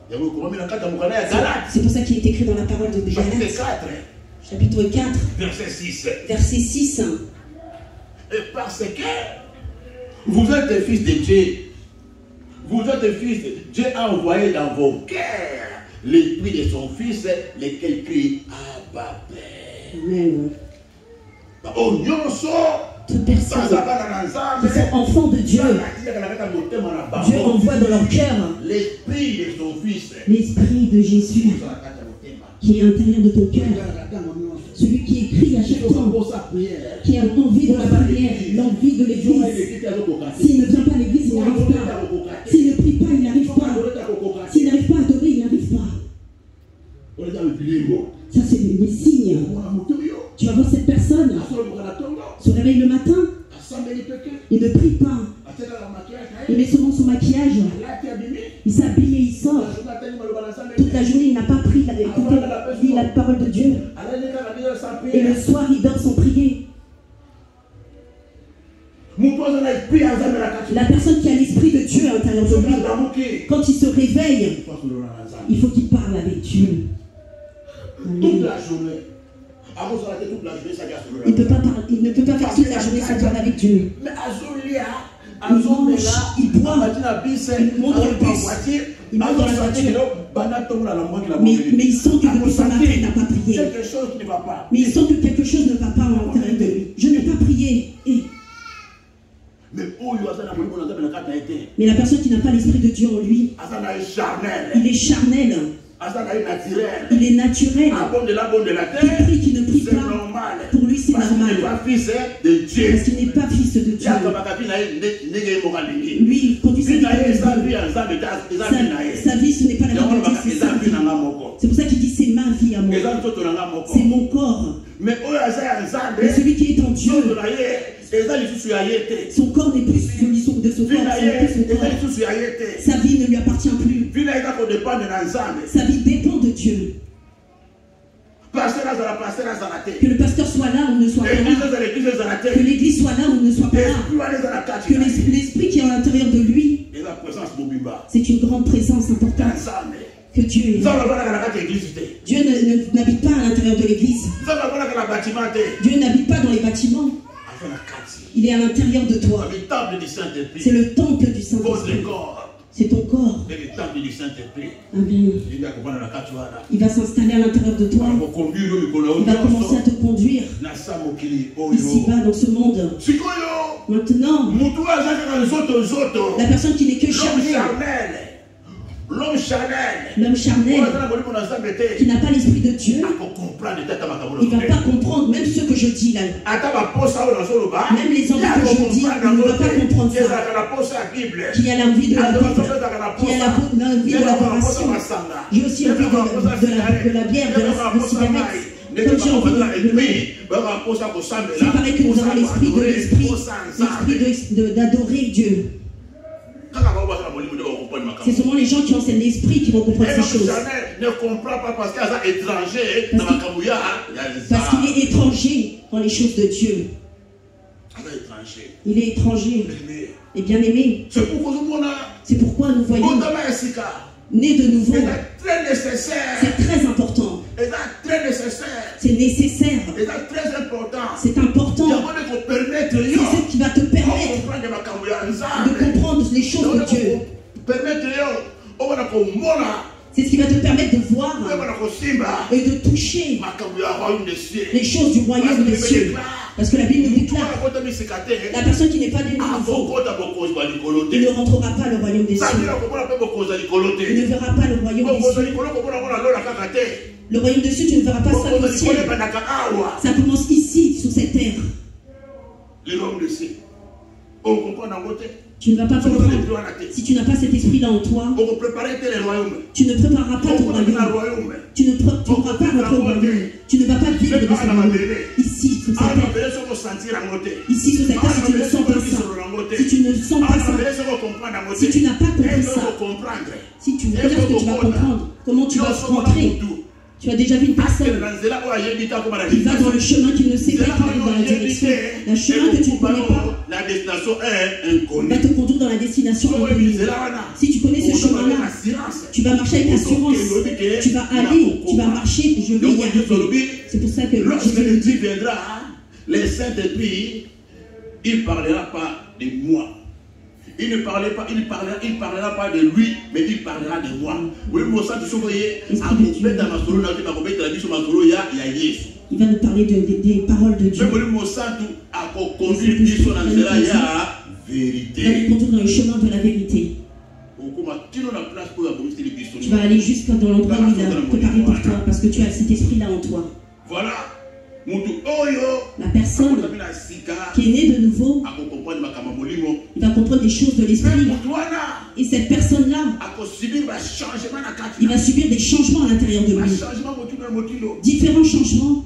C'est pour ça qu'il est écrit dans la parole de Galates. Chapitre 4. Verset 6. Verset 6. Et parce que vous êtes des fils de Dieu. Vous êtes des fils de Dieu. A envoyé dans vos cœurs l'esprit de son fils, lequel crie Abba Père. Amen. Oh, toute personne qui sont enfants de Dieu, Dieu envoie dans leur cœur l'esprit de son fils, l'esprit de Jésus qui est à l'intérieur de ton cœur. Celui qui écrit à chaque temps, qui a envie de la prière, l'envie de l'église. S'il ne vient pas à l'église, il n'arrive pas. S'il ne prie pas, il n'arrive pas. S'il n'arrive pas à adorer, il n'arrive pas. Ça, c'est des signes. Tu vas voir cette personne se réveille le matin, il ne prie pas. Il met seulement son maquillage, il s'habille et il sort. Toute la journée, il n'a pas pris, dit la parole de Dieu. Et le soir, il dort sans prier. La personne qui a l'esprit de Dieu à l'intérieur de lui, quand il se réveille, il faut qu'il parle avec Dieu. Toute la journée. Il ne peut pas faire toute la journée sans parler avec Dieu. Mais il mange, il boit, il monte dans le bus, il monte dans la voiture. Mais il sent que depuis ce matin, il n'a pas prié. Mais il sent que quelque chose ne va pas à l'intérieur de lui. Je n'ai pas prié. Mais la personne qui n'a pas l'esprit de Dieu en lui, il est charnel. Il est naturel. Qui prie, qui ne prie pas, pour lui c'est normal. Parce qu'il n'est pas fils de Dieu. Lui, il conduit sa vie, ce n'est pas la vie de Dieu, c'est sa vie. C'est pour ça qu'il dit c'est ma vie à moi. C'est mon corps. Mais celui qui est en Dieu, son corps n'est plus celui de son corps. Sa vie ne lui appartient plus. Sa vie dépend de Dieu. Que le pasteur soit là ou ne soit pas là. Que l'église soit là ou ne soit pas là. Que l'esprit qui est à l'intérieur de lui, c'est une grande présence importante. Que Dieu est là. Dieu n'habite pas à l'intérieur de l'église. Dieu n'habite pas dans les bâtiments. Il est à l'intérieur de toi. C'est le temple du Saint-Esprit. C'est ton corps. Amen. Il va s'installer à l'intérieur de toi. Il va commencer à te conduire ici-bas dans ce monde. Maintenant, la personne qui n'est que charnelle, l'homme charnel, qui n'a pas l'esprit de Dieu, il ne va pas comprendre même ce que je dis là. Même les envies que je dis, il ne va pas comprendre ça. Qui a l'envie de la Bible, qui a l'envie de l'adoration. J'ai aussi envie de la bière, de la cigarette. Comme j'ai envie de l'eau. C'est pareil que nous avons l'esprit d'adorer Dieu. C'est seulement les gens qui ont cet esprit qui vont comprendre ces choses. Ne comprend pas parce qu'il est étranger. Parce qu'il est étranger dans les choses de Dieu. Il est étranger et bien aimé. C'est pourquoi nous voyons né de nouveau. C'est très important. C'est nécessaire. C'est important. C'est ce qui va te permettre de comprendre les choses de Dieu. C'est ce qui va te permettre de voir et de toucher les choses du royaume des cieux. Parce que la Bible nous déclare, la personne qui n'est pas née de nouveau, il ne rentrera pas le royaume des cieux. Il ne verra pas le royaume des cieux. Le royaume des cieux, tu ne verras pas ça au ciel. Ça commence ici, sur cette terre. Tu ne vas pas comprendre. Si tu n'as pas cet esprit-là en toi, tu ne prépareras pas ton royaume. Tu ne prépareras pas notre royaume. Tu ne vas pas vivre de ce royaume. Ici, sur cette terre. Ici, sur cette terre, si tu ne sens pas ça. Si tu ne sens pas ça. Si tu n'as pas compris ça. Si tu regardes ce que tu vas comprendre, comment tu vas rentrer. Tu as déjà vu une personne qui va dans le chemin qui ne sait pas qui va dans la direction. Le chemin que tu ne connais pas va te conduire dans la destination inconnue. Si tu connais ce chemin-là, tu vas marcher avec assurance. Tu vas aller, tu vas marcher, je vais y arriver. C'est pour ça que Jésus viendra, les Saint-Esprit, il ne parlera pas de moi. Il ne parlera pas de lui, mais il parlera de moi. Il va nous parler des paroles de Dieu. Il va nous conduire dans le chemin de la vérité. Tu vas aller jusqu'à dans l'endroit où il a préparé pour toi, parce que tu as cet esprit-là en toi. Voilà. La personne qui est née de nouveau, il va comprendre des choses de l'esprit. Et cette personne-là, il va subir des changements à l'intérieur de lui. Différents changements.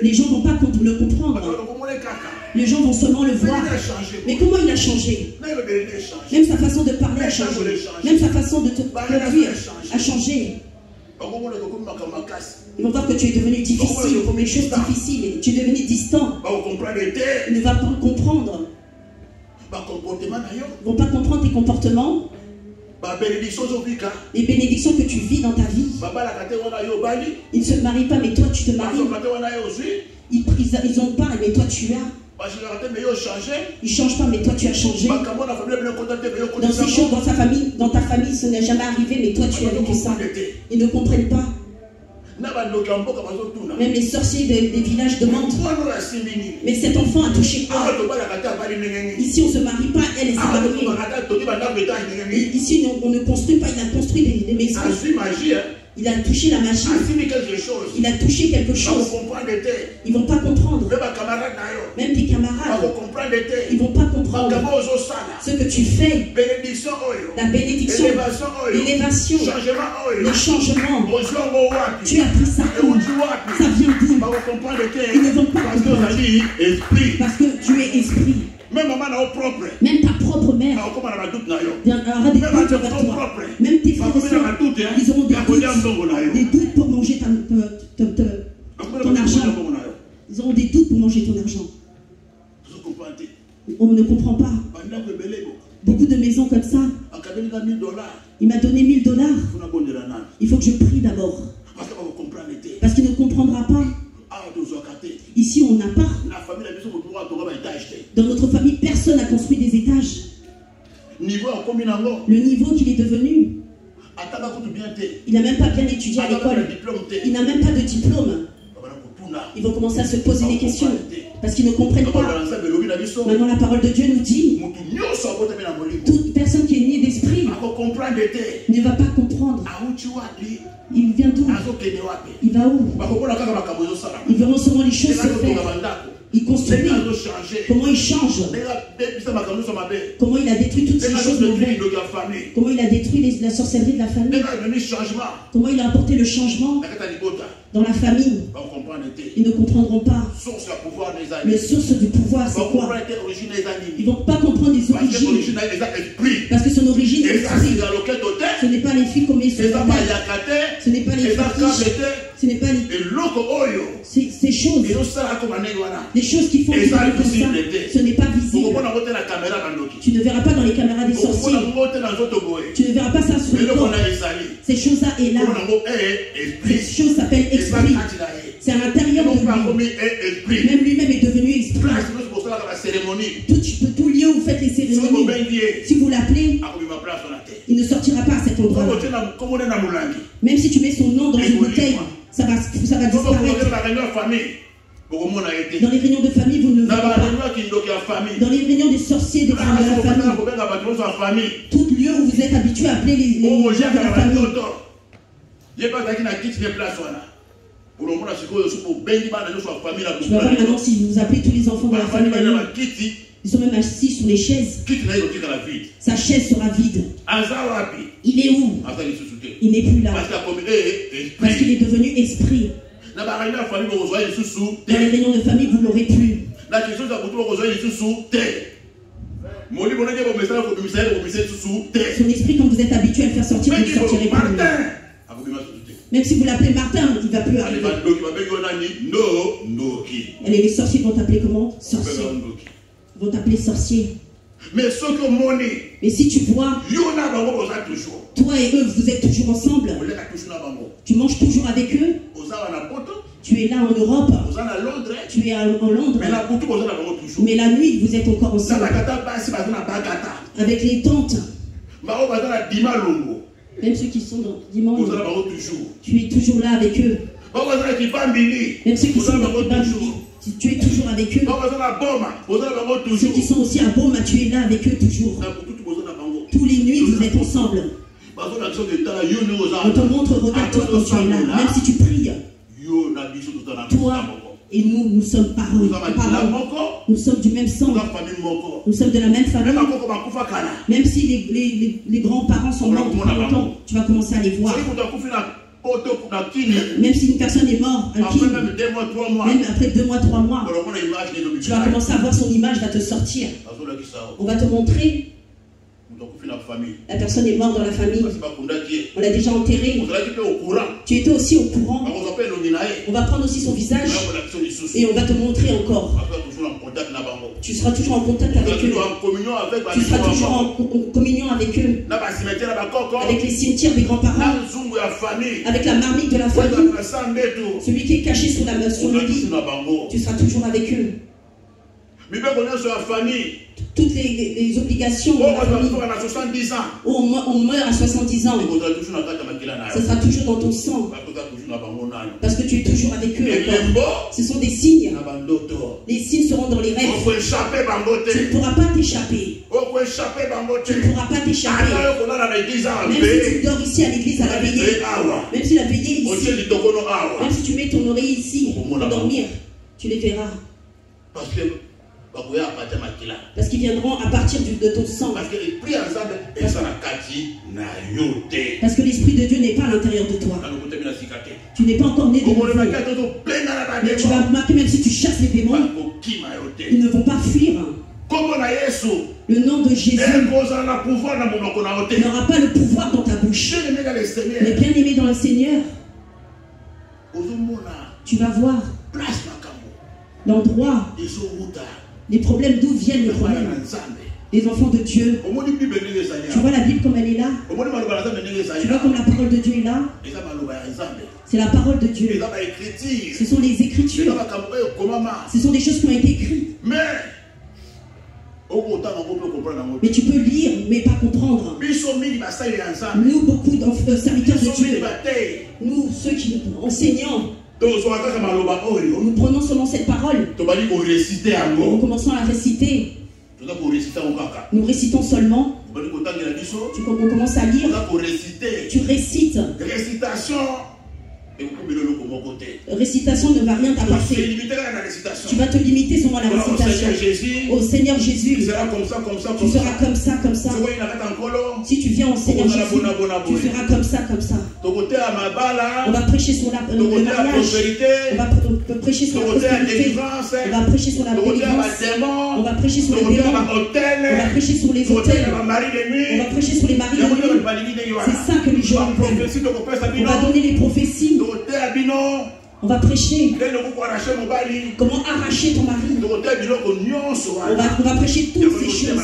Les gens ne vont pas le comprendre. Les gens vont seulement le voir. Mais comment il a changé? Même sa façon de parler a changé. Même sa façon de te conduire a changé. Ils vont voir que tu es devenu difficile, des choses difficiles, tu es devenu distant. Ils ne vont pas comprendre. Ils ne vont pas comprendre tes comportements. Les bénédictions que tu vis dans ta vie. Ils ne se marient pas, mais toi tu te maries. Ils n'ont pas, mais toi tu as. Ils ne changent pas, mais toi tu as changé. Dans ces choses, dans ta famille, ce n'est jamais arrivé, mais toi tu as vécu ça. Ils ne comprennent pas. Même les sorciers des villages demandent. Mais cet enfant a touché quoi? Ici on ne se marie pas, elle est séparée. Ici on ne construit pas, il a construit des maisons. Il a touché la magie. Il a touché quelque chose. Ils ne vont pas comprendre. Même tes camarades. Ils ne vont pas comprendre. Ce que tu fais. La bénédiction. L'élévation. Le changement. Tu as pris ça où? Ça vient d'où? Ils ne vont pas comprendre. Parce que tu es esprit. Même ta propre mère aura des doutes vers toi. Même tes frères et sœurs, ils auront des doutes pour manger ton argent. Ils auront des doutes pour manger ton argent. On ne comprend pas. Beaucoup de maisons comme ça. Il m'a donné $1000. Il faut que je prie d'abord. Parce qu'il ne comprendra pas. Ici, on n'a pas. Dans notre famille, personne n'a construit des étages. Le niveau qu'il est devenu, il n'a même pas bien étudié à l'école. Il n'a même pas de diplôme. Ils vont commencer à se poser des questions parce qu'ils ne comprennent pas. Maintenant, la parole de Dieu nous dit, toute personne qui est née d'esprit ne va pas comprendre. Il vient d'où? Il va où? Ils verront seulement les choses se faire. Il construit. Comment il change? Comment il a détruit toutes ces choses mauvaises? Comment il a détruit la sorcellerie de la famille? Comment il a apporté le changement dans la famille? Ils ne comprendront pas. La source du pouvoir, c'est quoi? Ils ne vont pas comprendre les origines. Parce que son origine est esprit. Ce n'est pas les filles comme ils se rappellent. Ce n'est pas les filles. Ce n'est pas les... Ces choses. Les choses qui font que ça, ce n'est pas visible. Tu ne verras pas dans les caméras des sorciers. Tu ne verras pas ça sur le corps. Ces choses-là est là. Ces choses s'appellent esprit. C'est à l'intérieur de lui. Même lui-même est devenu esprit. Tout lieu où vous faites les cérémonies, si vous l'appelez, il ne sortira pas à cet endroit. Même si tu mets son nom dans une bouteille, ça va disparaître. Dans les réunions de famille, vous ne le verrez pas. Dans les réunions des sorciers, des femmes de la famille, tout lieu où vous êtes habitué à appeler les gens de la famille. Tu vas voir maintenant si vous appelez tous les enfants de la famille, ils sont même assis sur les chaises. Sa chaise sera vide. Il est où? Il n'est plus là. Parce qu'il est devenu esprit. Dans les réunions de famille, vous l'aurez plus. Son esprit, quand vous êtes habitué à le faire sortir, vous ne sortirez plus. Même si vous l'appelez Martin, il ne va plus arriver. Et les sorciers vont t'appeler comment? Sorcier. Ils vont t'appeler sorcier. Mais si tu vois, toi et eux, vous êtes toujours ensemble. Tu manges toujours avec eux. Tu es là en Europe. Tu es en Londres. Mais la nuit, vous êtes encore ensemble. Avec les tantes. Même ceux qui sont dans dimanche, tu es toujours là avec eux. Même ceux qui sont dans Bambili, tu es toujours avec eux. Ceux qui sont aussi à Boma, tu es là avec eux toujours. Tous les nuits, vous êtes ensemble. On te montre, regarde-toi quand tu es là. Même si tu pries, toi et nous sommes parents. Nous sommes du même sang. Nous sommes de la même famille. Même si les grands-parents sont morts depuis longtemps, tu vas commencer à les voir. Même si une personne est morte, même après 2 mois, 3 mois, tu vas commencer à voir son image, va te sortir. On va te montrer. La personne est morte dans la famille. On l'a déjà enterré. Tu étais aussi au courant. On va prendre aussi son visage et on va te montrer encore. Tu seras toujours en contact avec eux. Tu seras toujours en communion avec eux. Avec les cimetières des grands-parents. Avec la marmite de la famille. Celui qui est caché sur le lit. Tu seras toujours avec eux. Toutes les obligations de la famille. On meurt à 70 ans. Ce sera toujours dans ton sang. Parce que tu es toujours avec eux encore. Ce sont des signes. Les signes seront dans les rêves. Tu ne pourras pas t'échapper. Tu ne pourras pas t'échapper. Même si tu dors ici à l'église à la veillée. Même si la veillée est ici. Même si tu mets ton oreille ici pour dormir. Tu les verras. Parce qu'ils viendront à partir de ton sang. Parce que l'Esprit de Dieu n'est pas à l'intérieur de toi. Tu n'es pas encore né de nouveau. Mais tu vas remarquer, même si tu chasses les démons, ils ne vont pas fuir. Le nom de Jésus n'aura pas le pouvoir dans ta bouche. Mais bien aimé dans le Seigneur, tu vas voir l'endroit. Les problèmes, d'où viennent les problèmes? Les enfants de Dieu. Tu vois la Bible comme elle est là? Tu vois comme la parole de Dieu est là? C'est la parole de Dieu. Ce sont les Écritures. Ce sont des choses qui ont été écrites. Mais tu peux lire, mais pas comprendre. Nous, beaucoup de serviteurs de Dieu, nous, ceux qui enseignons, nous prenons seulement cette parole. Nous commençons à réciter. Nous récitons seulement. On commence à lire. Tu récites. Récitation ne va rien t'apporter. Tu vas te limiter seulement à la récitation. Au Seigneur Jésus. Tu seras comme ça, comme ça. Si tu viens au Seigneur Jésus, tu seras comme ça, comme ça. On va prêcher sur le mariage. On va prêcher sur la prospérité. On va prêcher sur la délivrance. On va prêcher sur les démons. On va prêcher sur les hôtels. On va prêcher sur les maris de nuit. C'est ça que les gens veulent. On va donner les prophéties. On va prêcher comment arracher ton mari. On va prêcher toutes ces choses.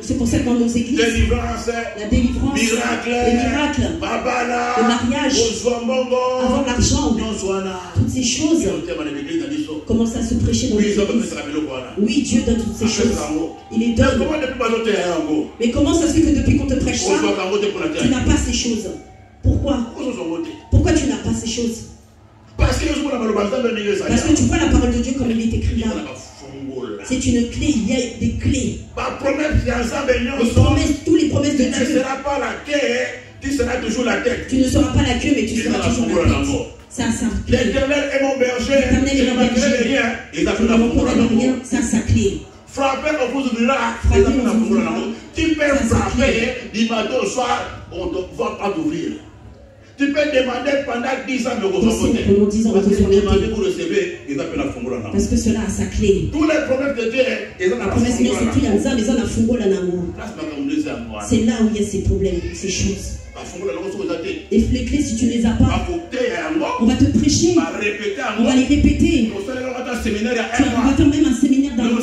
C'est pour ça que dans nos églises, la délivrance, les miracles, le mariage, avoir l'argent, toutes ces choses commencent à se prêcher dans les églises. Oui, Dieu donne toutes ces choses. Il les donne. Mais comment ça se fait que depuis qu'on te prêche ça, tu n'as pas ces choses? Pourquoi? Pourquoi tu n'as pas ces choses? Parce que tu vois la parole de Dieu comme il est écrit là. C'est une clé, il y a des clés. Tous les promesses de Dieu. Tu ne seras pas la queue, tu seras toujours la tête. Tu ne seras pas la queue, mais tu seras toujours la tête. Ça, l'Éternel est mon berger. L'Éternel est mon berger. Et ça sa clé. Frapper au bout de là, tu peux frapper du matin au soir, on ne va pas t'ouvrir. Tu peux demander pendant 10 ans de recevoir. Pendant 10 ans de recevoir. Parce que cela a sa clé. Tous les problèmes de Dieu, la promesse de Dieu, c'est qu'il y a un fongo là. C'est là où il y a ces problèmes, ces choses. Et les clés, si tu ne les as pas, on va te prêcher, on va les répéter. Tu vas faire même un séminaire d'un mois.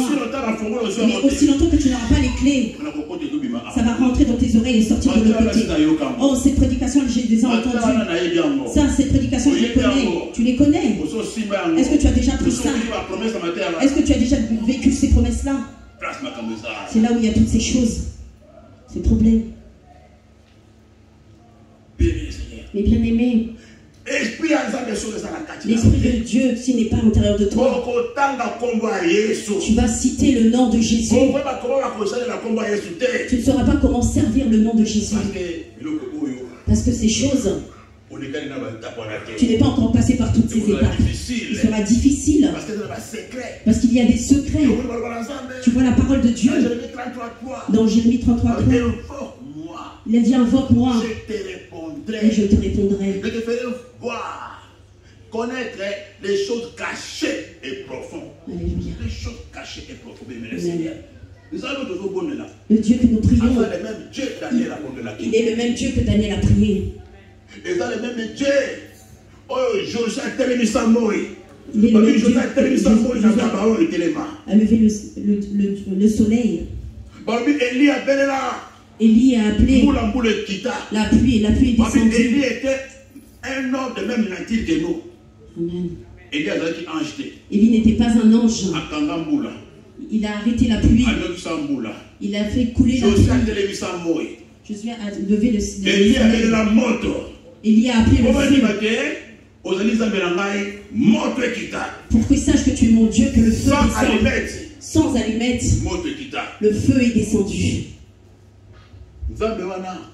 Mais aussi longtemps que tu n'auras pas les clés, ça va rentrer dans tes oreilles et sortir de l'autre côté. Oh, ces prédications, j'ai déjà entendues. Ça, ces prédications, je les connais. Tu les connais? Est-ce que tu as déjà pris ça? Est-ce que tu as déjà vécu ces promesses-là? C'est là où il y a toutes ces choses, ces problèmes. Mais bien aimé, l'Esprit de Dieu, s'il n'est pas à l'intérieur de toi, tu vas citer le nom de Jésus. Tu ne sauras pas comment servir le nom de Jésus. Parce que ces choses, tu n'es pas encore passé par toutes ces étapes. Il sera difficile. Parce qu'il y a des secrets. Tu vois la parole de Dieu dans Jérémie 33, 3. Il a dit invoque-moi et je te répondrai. Je te ferai voir, connaître les choses cachées et profondes. Alléluia. Les choses cachées et profondes. Le Dieu que nous prions, il est le même Dieu que Daniel a prié. Il est le même Dieu. Oh, Josué a levé le soleil. Élie a appelé la pluie est descendue. Élie était un homme de même nature que nous. Amen. Élie n'était pas un ange. Il a arrêté la pluie. Il a fait couler la pluie. Josué a levé le soleil. Élie a appelé le feu. Pour qu'il sache que tu es mon Dieu, que le feu descend. Sans allumettes, le feu est descendu.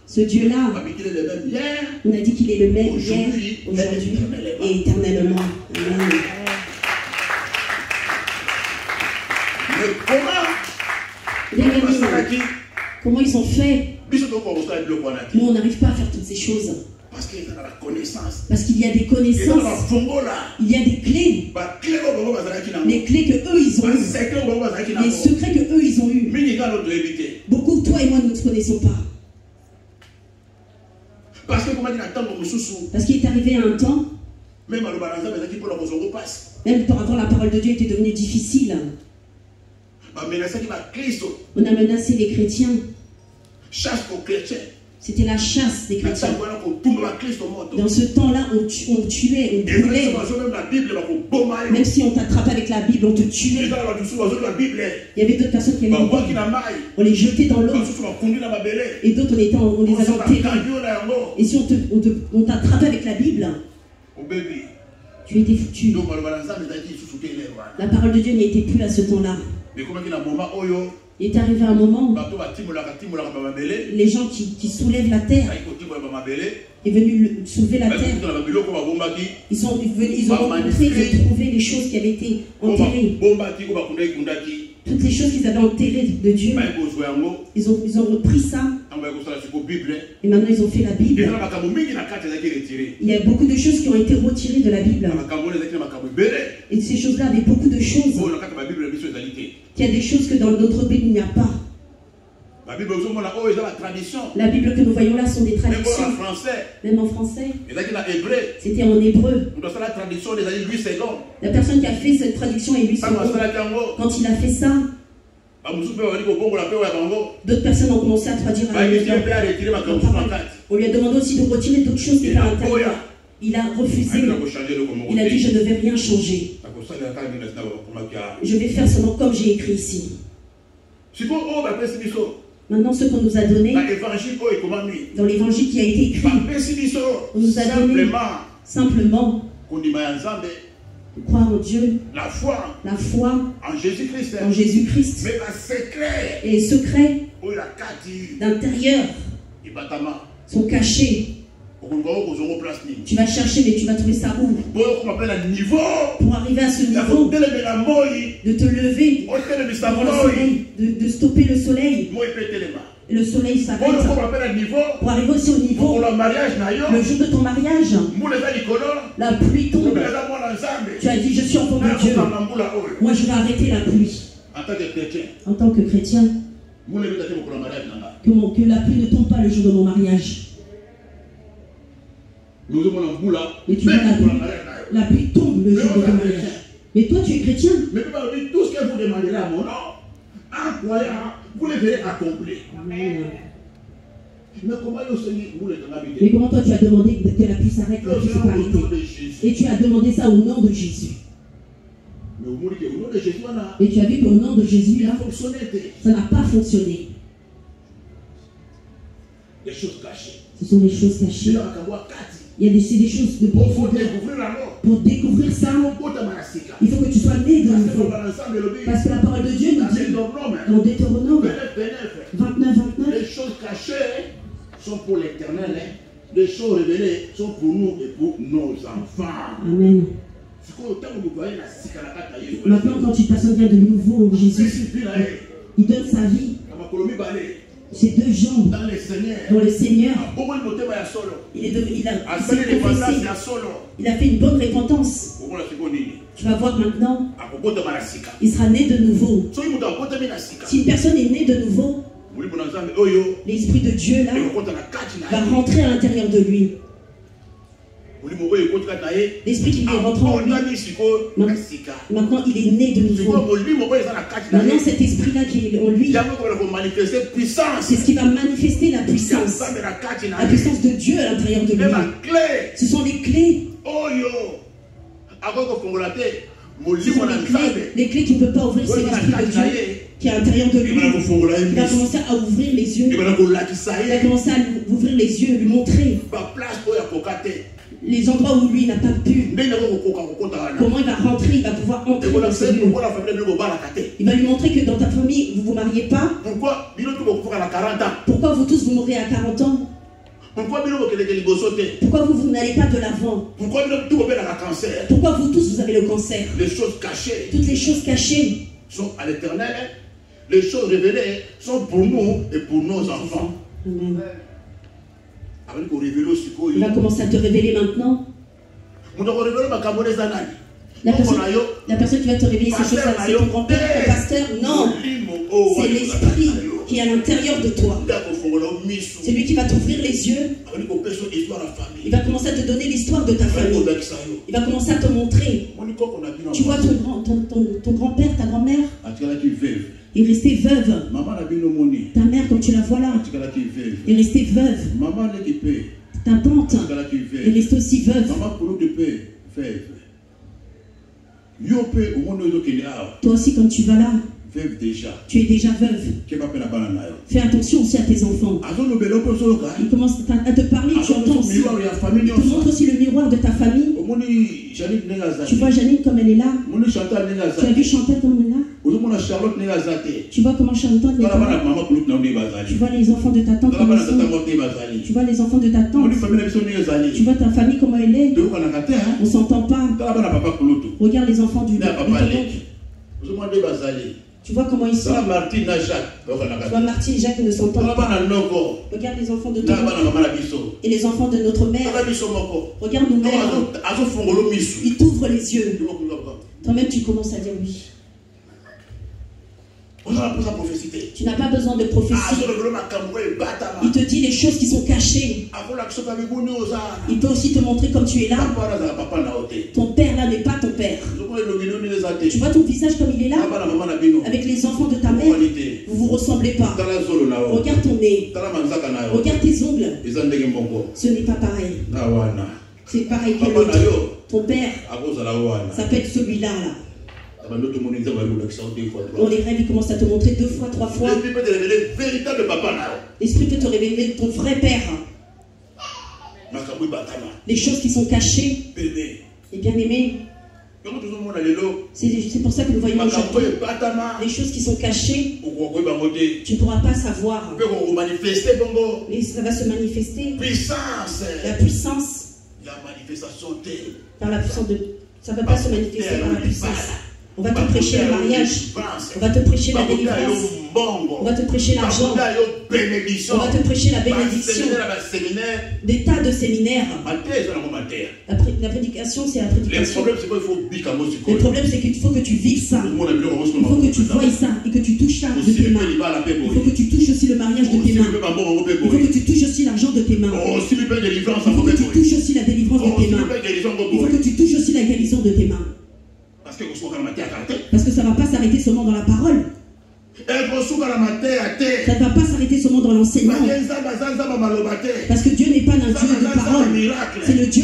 Ce Dieu-là, on a dit qu'il est le même hier, aujourd'hui et éternellement. Amen. Mais comment ils ont fait? Nous, on n'arrive pas à faire toutes ces choses. Parce qu'il y a des connaissances, il y a des clés. Les clés que eux ils ont eues, les secrets que eux ils ont eus. Beaucoup, toi et moi, nous ne connaissons pas. Parce qu'il est arrivé à un temps, même pour avoir la parole de Dieu était devenu difficile. On a menacé les chrétiens. C'était la chasse des chrétiens. Dans ce temps-là, on tuait, on brûlait. Même si on t'attrapait avec la Bible, on te tuait. Il y avait d'autres personnes qui avaient une Bible. On les jetait dans l'eau. Et d'autres, on les avait enterrés. Et si on t'attrapait avec la Bible, tu étais foutu. La parole de Dieu n'était plus à ce temps-là. Il est arrivé un moment, les gens qui soulèvent la terre, est venu soulever la terre. Ils ont rencontré et trouvé les choses qui avaient été enterrées. Toutes les choses qu'ils avaient enterrées de Dieu, ils ont repris ça. Et maintenant ils ont fait la Bible. Il y a beaucoup de choses qui ont été retirées de la Bible. Et ces choses-là avaient beaucoup de choses. Il y a des choses que dans notre Bible il n'y a pas. La Bible que nous voyons là sont des traductions. Même en français. C'était en hébreu. La personne qui a fait cette traduction est Louis II. Quand il a fait ça, d'autres personnes ont commencé à traduire à on lui a demandé aussi de retirer d'autres choses qui étaient à l'intérieur. Il a refusé. Il a dit je ne vais rien changer. Je vais faire seulement comme j'ai écrit ici. Maintenant, ce qu'on nous a donné, dans l'évangile qui a été écrit, on nous a donné simplement croire en Dieu, la foi en Jésus-Christ, et les secrets d'intérieur sont cachés. Tu vas chercher, mais tu vas trouver ça où? Pour arriver à ce niveau, de te lever, de stopper le soleil. Et le soleil s'arrête. Pour arriver aussi au niveau, le jour de ton mariage, la pluie tombe. Tu as dit, je suis enfant de Dieu. Moi, je vais arrêter la pluie. En tant que chrétien, que la pluie ne tombe pas le jour de mon mariage. Et tu vois la pluie tombe le jour de ton mariage. Mais toi, tu es chrétien. Mais tout ce que vous demandez à mon nom, en croyant, vous le verrez accompli. Amen. Mais comment toi, tu as demandé que la pluie s'arrête, la pluie s'est arrêtée. Et tu as demandé ça au nom de Jésus. Et tu as vu qu'au nom de Jésus, là, ça n'a pas fonctionné. Les choses cachées. Ce sont les choses cachées. Il y a des choses de pour découvrir ça. Il faut que tu sois né de nouveau. Parce que la parole de Dieu nous dit dans Deutéronome 29. Les choses cachées sont pour l'éternel. Les choses révélées sont pour nous et pour nos enfants. Amen. Maintenant, quand tu passes de nouveau, Jésus, il donne sa vie. Ses deux jambes dans le Seigneur. Il a fait une bonne repentance. Tu vas voir maintenant, il sera né de nouveau. Si une personne est née de nouveau, l'Esprit de Dieu là va rentrer à l'intérieur de lui. L'esprit qui est rentré en lui, maintenant il est né de nouveau. Maintenant cet esprit-là qui est en lui, c'est ce qui va manifester la puissance. La puissance de Dieu à l'intérieur de lui. Ce sont les clés. Les clés qui ne peuvent pas ouvrir, c'est l'esprit de Dieu qui est à l'intérieur de lui. Il va commencer à ouvrir les yeux. Il va commencer à ouvrir les yeux, lui montrer les endroits où lui n'a pas pu. Comment il va rentrer, il va pouvoir entrer dans ce lieu. Il va lui montrer que dans ta famille, vous ne vous mariez pas. Pourquoi vous tous vous mourrez à 40 ans? Pourquoi vous n'allez pas de l'avant? Pourquoi vous tous vous avez le cancer? Les choses cachées. Toutes les choses cachées sont à l'éternel. Les choses révélées sont pour nous et pour nos enfants. Amen. Il va commencer à te révéler maintenant. La personne qui va te révéler ces choses-là, c'est ton grand-père, ton pasteur? Non. C'est l'esprit qui est à l'intérieur de toi. C'est lui qui va t'ouvrir les yeux. Il va commencer à te donner l'histoire de ta famille. Il va commencer à te montrer. Tu vois ton grand-père, ta grand-mère? Il est resté veuve. Ta mère, comme tu la vois là, il est resté veuve. Ta tante est restée aussi veuve. Toi aussi, quand tu vas là, tu es déjà veuve. Fais attention aussi à tes enfants. Il commence à te parler, tu entends aussi. Il te montre aussi le miroir de ta famille. Tu vois Janine comme elle est là. Tu as vu Chantal comme elle est là. Tu vois comment Chantal est là. Tu vois les enfants de ta tante comme ils sont. Tu vois les enfants de ta tante. Tu vois ta famille comment elle est. On ne s'entend pas. Regarde les enfants de ton oncle. Tu vois comment ils sont. Tu vois Martine et Jacques ne s'entendent pas. Regarde les enfants de ton oncle. Et les enfants de notre mère. Regarde nos mères. Ils t'ouvrent les yeux. Toi-même tu commences à dire oui. Tu n'as pas besoin de prophétie. Il te dit les choses qui sont cachées. Il peut aussi te montrer comme tu es là. Ton père là n'est pas ton père. Tu vois ton visage comme il est là. Avec les enfants de ta mère, vous ne vous ressemblez pas. Regarde ton nez. Regarde tes ongles. Ce n'est pas pareil. C'est pareil que l'autre. Ton père, ça peut être celui-là là. Dans les rêves, il commence à te montrer 2 fois, 3 fois. L'esprit peut te révéler ton vrai père. Les choses qui sont cachées. Et bien aimé. C'est pour ça que nous voyons aujourd'hui les choses qui sont cachées. Tu ne pourras pas savoir. Mais ça va se manifester. La puissance. La manifestation par la puissance de. Ça ne peut pas se manifester par la puissance. On va te prêcher le mariage. On va te prêcher la délivrance. On va te prêcher l'argent. On va te prêcher la bénédiction. Des tas de séminaires. La prédication, c'est la prédication. Le problème, c'est qu'il faut que tu vives ça. Il faut que tu voies ça et que tu touches ça de tes mains. Il faut que tu touches aussi le mariage de tes mains. Il faut que tu touches aussi l'argent de tes mains. Il faut que tu touches aussi la délivrance de tes mains. Il faut que tu touches aussi la guérison de tes mains. Parce que ça ne va pas s'arrêter seulement dans la parole. Ça ne va pas s'arrêter seulement dans l'enseignement. Parce que Dieu n'est pas un Dieu de parole. C'est le Dieu